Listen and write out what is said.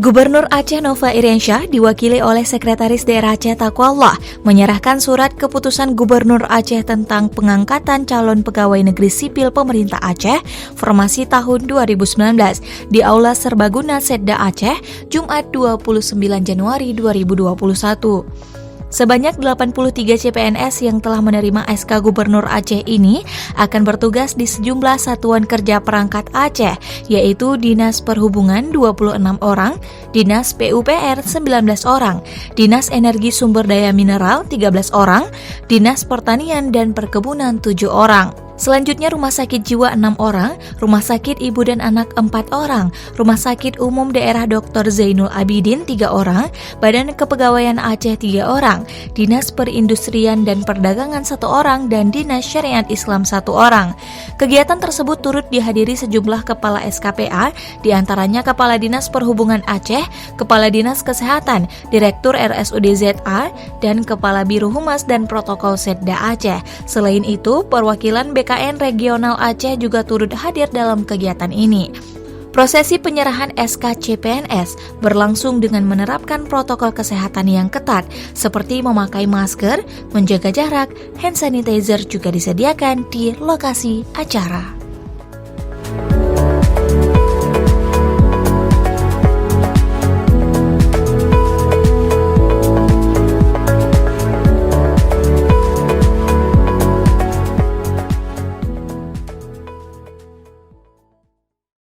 Gubernur Aceh Nova Iriansyah diwakili oleh Sekretaris Daerah Aceh Taqwallah menyerahkan surat keputusan Gubernur Aceh tentang pengangkatan calon pegawai negeri sipil pemerintah Aceh formasi tahun 2019 di Aula Serbaguna Setda Aceh, Jumat 29 Januari 2021. Sebanyak 83 CPNS yang telah menerima SK Gubernur Aceh ini akan bertugas di sejumlah satuan kerja perangkat Aceh, yaitu Dinas Perhubungan 26 orang, Dinas PUPR 19 orang, Dinas Energi Sumber Daya Mineral 13 orang, Dinas Pertanian dan Perkebunan 7 orang. Selanjutnya Rumah Sakit Jiwa 6 orang, Rumah Sakit Ibu dan Anak 4 orang, Rumah Sakit Umum Daerah Dr. Zainul Abidin 3 orang, Badan Kepegawaian Aceh 3 orang, Dinas Perindustrian dan Perdagangan 1 orang, dan Dinas Syariat Islam 1 orang. Kegiatan tersebut turut dihadiri sejumlah Kepala SKPA, diantaranya Kepala Dinas Perhubungan Aceh, Kepala Dinas Kesehatan, Direktur RSUD ZA, dan Kepala Biro Humas dan Protokol Setda Aceh. Selain itu, perwakilan BKN Regional Aceh juga turut hadir dalam kegiatan ini. Prosesi penyerahan SK CPNS berlangsung dengan menerapkan protokol kesehatan yang ketat, seperti memakai masker, menjaga jarak, hand sanitizer juga disediakan di lokasi acara.